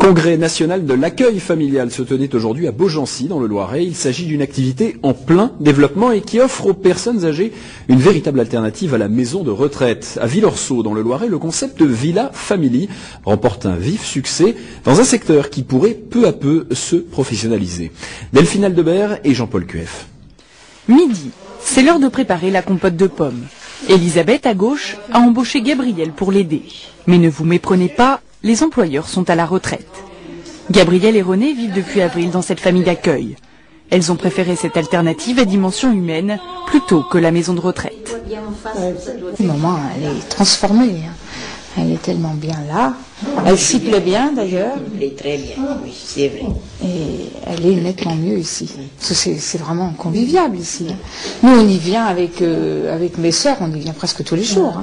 congrès national de l'accueil familial se tenait aujourd'hui à Beaugency, dans le Loiret. Il s'agit d'une activité en plein développement et qui offre aux personnes âgées une véritable alternative à la maison de retraite. À Villorceau, dans le Loiret, le concept de Villa Family remporte un vif succès dans un secteur qui pourrait peu à peu se professionnaliser. Delphine Aldebert et Jean-Paul Cueff. Midi, c'est l'heure de préparer la compote de pommes. Elisabeth, à gauche, a embauché Gabriel pour l'aider. Mais ne vous méprenez pas, les employeurs sont à la retraite. Gabriel et René vivent depuis avril dans cette famille d'accueil. Elles ont préféré cette alternative à dimension humaine plutôt que la maison de retraite. Maman, elle est transformée. Elle est tellement bien là. Elle s'y plaît bien d'ailleurs. Elle est très bien, oui, c'est vrai. Et elle est nettement mieux ici. C'est vraiment convivial ici. Nous, on y vient avec mes sœurs, on y vient presque tous les jours.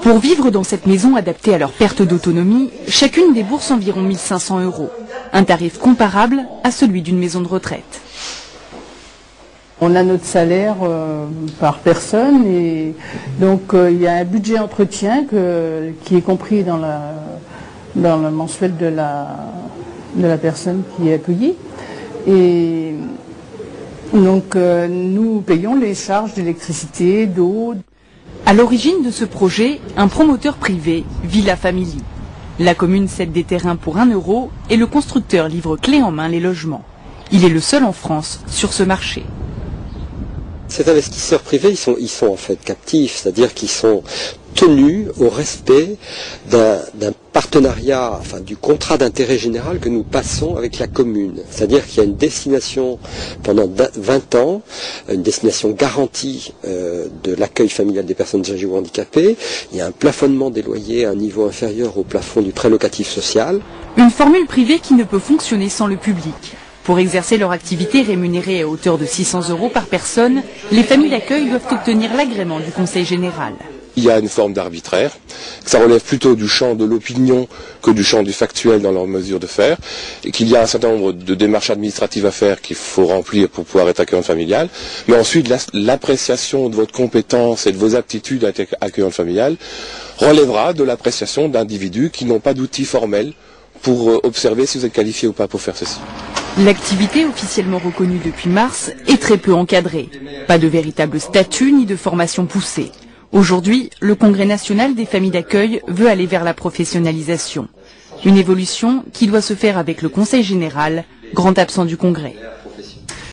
Pour vivre dans cette maison adaptée à leur perte d'autonomie, chacune débourse environ 1 500 €. Un tarif comparable à celui d'une maison de retraite. On a notre salaire par personne et donc il y a un budget entretien qui est compris dans le mensuel de la personne qui est accueillie. Et donc nous payons les charges d'électricité, d'eau. À l'origine de ce projet, un promoteur privé, Villa Family. La commune cède des terrains pour 1 € et le constructeur livre clé en main les logements. Il est le seul en France sur ce marché. Ces investisseurs privés, ils sont en fait captifs, c'est-à-dire qu'ils sont tenus au respect d'un partenariat, enfin du contrat d'intérêt général que nous passons avec la commune. C'est-à-dire qu'il y a une destination pendant 20 ans, une destination garantie de l'accueil familial des personnes âgées ou handicapées. Il y a un plafonnement des loyers à un niveau inférieur au plafond du prêt locatif social. Une formule privée qui ne peut fonctionner sans le public. Pour exercer leur activité rémunérée à hauteur de 600 € par personne, les familles d'accueil doivent obtenir l'agrément du Conseil général. Il y a une forme d'arbitraire, ça relève plutôt du champ de l'opinion que du champ du factuel dans leur mesure de faire, et qu'il y a un certain nombre de démarches administratives à faire qu'il faut remplir pour pouvoir être accueillante familiale, mais ensuite l'appréciation de votre compétence et de vos aptitudes à être accueillante familiale relèvera de l'appréciation d'individus qui n'ont pas d'outils formels pour observer si vous êtes qualifié ou pas pour faire ceci. L'activité officiellement reconnue depuis mars est très peu encadrée. Pas de véritable statut ni de formation poussée. Aujourd'hui, le Congrès national des familles d'accueil veut aller vers la professionnalisation. Une évolution qui doit se faire avec le Conseil général, grand absent du Congrès.